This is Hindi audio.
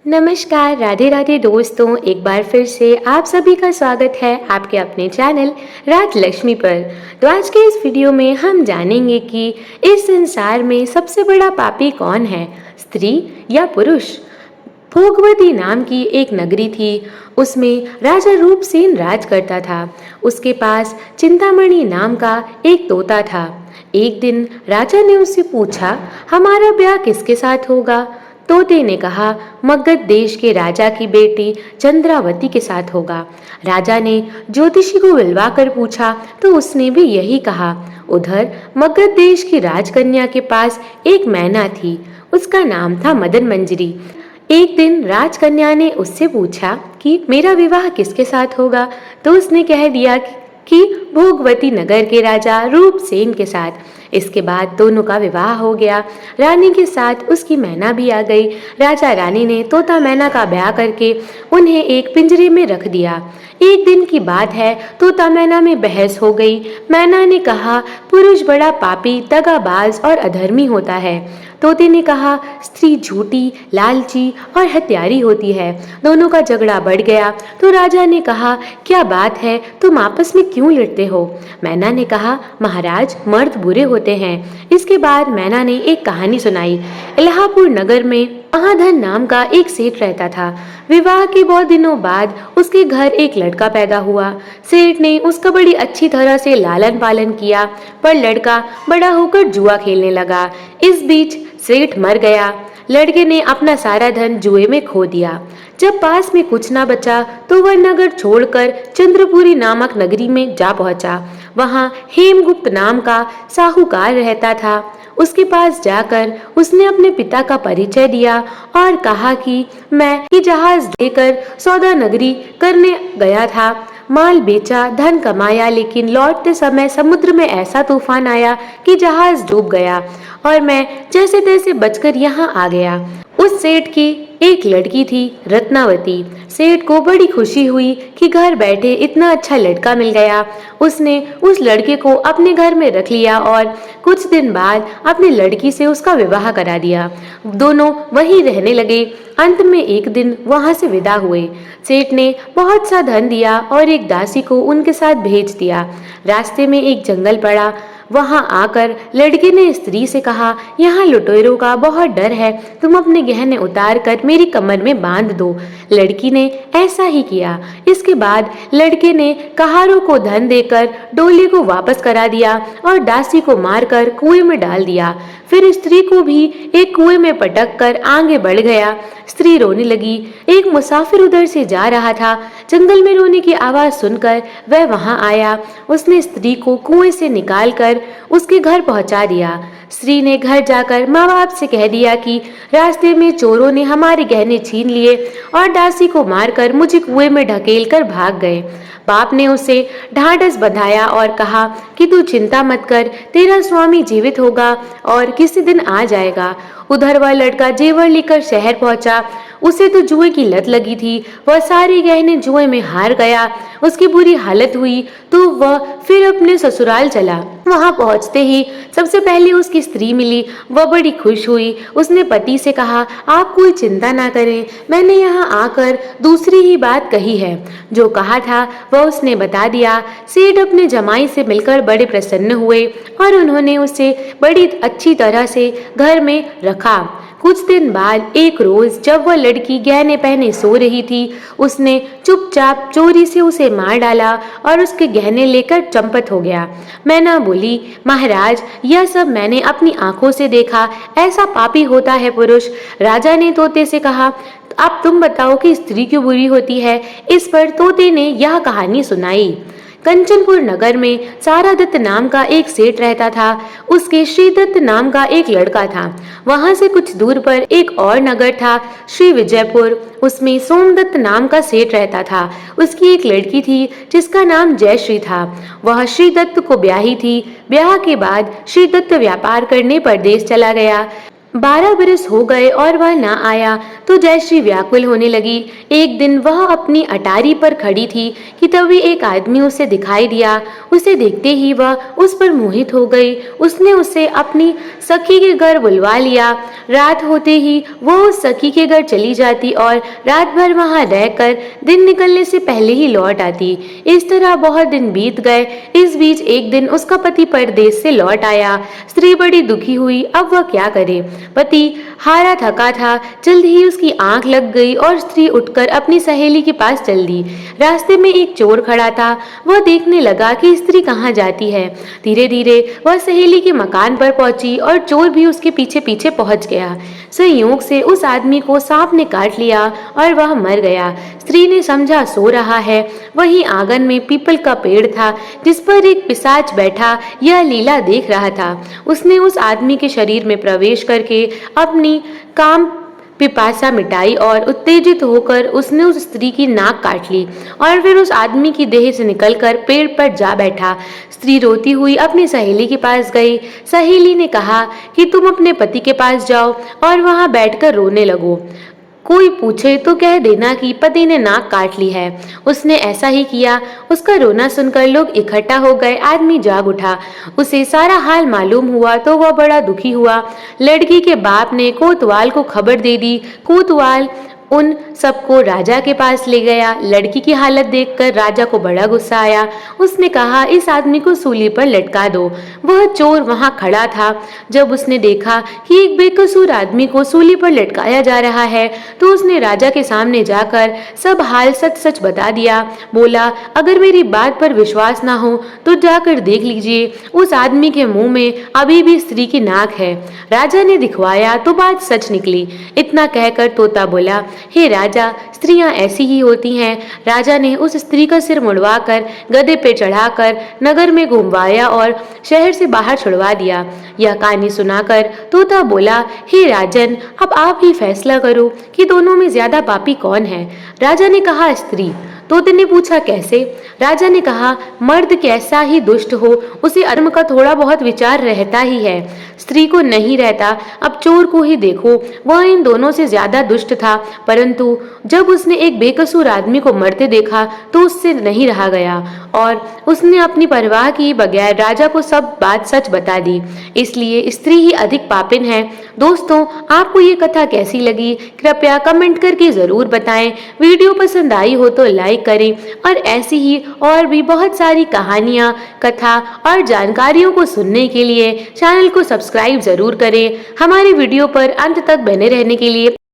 नमस्कार, राधे राधे दोस्तों। एक बार फिर से आप सभी का स्वागत है आपके अपने चैनल राज लक्ष्मी पर। तो आज के इस वीडियो में हम जानेंगे कि इस संसार में सबसे बड़ा पापी कौन है, स्त्री या पुरुष। भोगवती नाम की एक नगरी थी। उसमें राजा रूपसेन राज करता था। उसके पास चिंतामणि नाम का एक तोता था। एक दिन राजा ने उससे पूछा, हमारा ब्याह किसके साथ होगा। तोते ने कहा, मगध देश के राजा की बेटी चंद्रावती के साथ होगा। राजा ने ज्योतिषी को बुलवाकर पूछा तो उसने भी यही कहा। उधर मगध देश की राजकन्या के पास एक मैना थी। उसका नाम था मदन मंजरी। एक दिन राजकन्या ने उससे पूछा कि मेरा विवाह किसके साथ होगा। तो उसने कह दिया कि भोगवती नगर के राजा रूपसेन के साथ। इसके बाद दोनों का विवाह हो गया। रानी के साथ उसकी मैना भी आ गई। राजा रानी ने तोता मैना का ब्याह करके उन्हें एक पिंजरे में रख दिया। एक दिन की बात है, तोता मैना में बहस हो गई। मैना ने कहा, पुरुष बड़ा पापी, दगाबाज और अधर्मी होता है। तोते ने कहा, स्त्री झूठी, लालची और हत्यारी होती है। दोनों का झगड़ा बढ़ गया तो राजा ने कहा, क्या बात है, तुम आपस में क्यों लड़ते हो। मैना ने कहा, महाराज, मर्द बुरे होते हैं। इसके बाद मैना ने एक कहानी सुनाई। इलाहापुर नगर में महाधन नाम का एक सेठ रहता था। विवाह के बहुत दिनों बाद उसके घर एक लड़का पैदा हुआ। सेठ ने उसका बड़ी अच्छी तरह से लालन पालन किया, पर लड़का बड़ा होकर जुआ खेलने लगा। इस बीच सेठ मर गया। लड़के ने अपना सारा धन जुए में खो दिया। जब पास में कुछ ना बचा तो वह नगर छोड़कर चंद्रपुरी नामक नगरी में जा पहुंचा। वहां हेमगुप्त नाम का साहूकार रहता था। उसके पास जाकर उसने अपने पिता का परिचय दिया और कहा कि मैं जहाज लेकर सौदा नगरी करने गया था। माल बेचा, धन कमाया, लेकिन लौटते समय समुद्र में ऐसा तूफान आया कि जहाज डूब गया और मैं जैसे तैसे बचकर यहाँ आ गया। उस सेठ की एक लड़की थी, रत्नावती। सेठ को बड़ी खुशी हुई कि घर बैठे इतना अच्छा लड़का मिल गया। उसने उस लड़के को अपने घर में रख लिया और कुछ दिन बाद अपनी लड़की से उसका विवाह करा दिया। दोनों वहीं रहने लगे। अंत में एक दिन वहां से विदा हुए। सेठ ने बहुत सा धन दिया और एक दासी को उनके साथ भेज दिया। रास्ते में एक जंगल पड़ा। वहां आकर लड़के ने स्त्री से कहा, यहाँ लुटेरों का बहुत डर है, तुम अपने गहने उतार कर मेरी कमर में बांध दो। लड़की ने ऐसा ही किया। इसके बाद लड़के ने कहारों को धन देकर डोली को वापस करा दिया और दासी को मारकर कुएं में डाल दिया। फिर स्त्री को भी एक कुएं में पटक कर आगे बढ़ गया। स्त्री रोने लगी। एक मुसाफिर उधर से जा रहा था। जंगल में रोने की आवाज सुनकर वह वहां आया। उसने स्त्री को कुएं से निकालकर उसके घर पहुंचा दिया। स्त्री ने घर जाकर माँ बाप से कह दिया कि रास्ते में चोरों ने हमारे गहने छीन लिए और दासी को मारकर मुझे कुएं में ढकेल कर भाग गए। बाप ने उसे ढांढस बंधाया और कहा कि तू चिंता मत कर, तेरा स्वामी जीवित होगा और किसी दिन आ जाएगा। उधर वह लड़का जेवर लेकर शहर पहुंचा। उसे तो जुए की लत लगी थी। वह सारे गहने जुए में हार गया। उसकी बुरी हालत हुई तो वह फिर अपने ससुराल चला। वहां पहुंचते ही सबसे पहले उसकी स्त्री मिली। वह बड़ी खुश हुई। उसने पति से कहा, आप कोई चिंता ना करें, मैंने यहाँ आकर दूसरी ही बात कही है। जो कहा था वह उसने बता दिया। सेठ अपने जमाई से मिलकर बड़े प्रसन्न हुए और उन्होंने उसे बड़ी अच्छी तरह से घर में रखा। कुछ दिन बाद एक रोज जब वह लड़की गहने पहने सो रही थी, उसने चुपचाप चोरी से उसे मार डाला और उसके गहने लेकर चंपत हो गया। मैना बोली, महाराज, यह सब मैंने अपनी आंखों से देखा। ऐसा पापी होता है पुरुष। राजा ने तोते से कहा, अब तुम बताओ कि स्त्री क्यों बुरी होती है। इस पर तोते ने यह कहानी सुनाई। कंचनपुर नगर में सारादत्त नाम का एक सेठ रहता था। उसके श्रीदत्त नाम का एक लड़का था। वहां से कुछ दूर पर एक और नगर था, श्री विजयपुर। उसमें सोमदत्त नाम का सेठ रहता था। उसकी एक लड़की थी जिसका नाम जयश्री था। वह श्रीदत्त को ब्याही थी। ब्याह के बाद श्रीदत्त व्यापार करने परदेश चला गया। 12 बरस हो गए और वह ना आया तो जयश्री व्याकुल होने लगी। एक दिन वह अपनी अटारी पर खड़ी थी कि तभी एक आदमी उसे दिखाई दिया। उसे देखते ही वह उस पर मोहित हो गई। उसने उसे अपनी सखी के घर बुलवा लिया। रात होते ही वो उस सखी के घर चली जाती और रात भर वहां रहकर दिन निकलने से पहले ही लौट आती। इस तरह बहुत दिन बीत गए। इस बीच एक दिन उसका पति परदेश से लौट आया। स्त्री बड़ी दुखी हुई, अब वह क्या करे। पति हारा थका था। जल्द ही उसकी आंख लग गई और स्त्री उठकर अपनी सहेली के पास चल दी। रास्ते में एक चोर खड़ा था। वह देखने लगा कि स्त्री कहाँ जाती है। धीरे धीरे वह सहेली के मकान पर पहुंची और चोर भी उसके पीछे पीछे पहुंच गया। संयोग से उस आदमी को सांप ने काट लिया और वह मर गया। स्त्री ने समझा सो रहा है। वहीं आंगन में पीपल का पेड़ था जिस पर एक पिशाच बैठा यह लीला देख रहा था। उसने उस आदमी के शरीर में प्रवेश करके अपनी काम पिपासा मिटाई और उत्तेजित होकर उसने उस स्त्री की नाक काट ली और फिर उस आदमी की देह से निकलकर पेड़ पर जा बैठा। स्त्री रोती हुई अपनी सहेली के पास गई। सहेली ने कहा कि तुम अपने पति के पास जाओ और वहां बैठकर रोने लगो। कोई पूछे तो कह देना कि पति ने नाक काट ली है। उसने ऐसा ही किया। उसका रोना सुनकर लोग इकट्ठा हो गए। आदमी जाग उठा। उसे सारा हाल मालूम हुआ तो वह बड़ा दुखी हुआ। लड़की के बाप ने कोतवाल को खबर दे दी। कोतवाल उन सबको राजा के पास ले गया। लड़की की हालत देखकर राजा को बड़ा गुस्सा आया। उसने कहा इस आदमी को सूली पर लटका दो। वह चोर वहां खड़ा था। जब उसने देखा कि एक बेकसूर आदमी को सूली पर लटकाया जा रहा है तो उसने राजा के सामने जाकर सब हाल सच सच बता दिया। बोला अगर मेरी बात पर विश्वास ना हो तो जाकर देख लीजिए, उस आदमी के मुंह में अभी भी स्त्री की नाक है। राजा ने दिखवाया तो बात सच निकली। इतना कहकर तोता बोला हे राजा, स्त्रियां ऐसी ही होती हैं। राजा ने उस स्त्री का सिर मुड़वाकर गधे पे चढ़ाकर नगर में घुमवाया और शहर से बाहर छुड़वा दिया। यह कहानी सुनाकर तोता बोला हे राजन, अब आप ही फैसला करो कि दोनों में ज्यादा पापी कौन है। राजा ने कहा स्त्री। तोते ने पूछा कैसे। राजा ने कहा मर्द कैसा ही दुष्ट हो उसे अधर्म का थोड़ा बहुत विचार रहता ही है, स्त्री को नहीं रहता। अब चोर को ही देखो, वह इन दोनों से ज्यादा दुष्ट था, परंतु जब उसने एक बेकसूर आदमी को मरते देखा तो उससे नहीं रहा गया और उसने अपनी परवाह किए बगैर राजा को सब बात सच बता दी। इसलिए स्त्री ही अधिक पापिन है। दोस्तों, आपको ये कथा कैसी लगी कृपया कमेंट करके जरूर बताएं। वीडियो पसंद आई हो तो लाइक करें और ऐसी ही और भी बहुत सारी कहानियां, कथा और जानकारियों को सुनने के लिए चैनल को सब्सक्राइब जरूर करें। हमारे वीडियो पर अंत तक बने रहने के लिए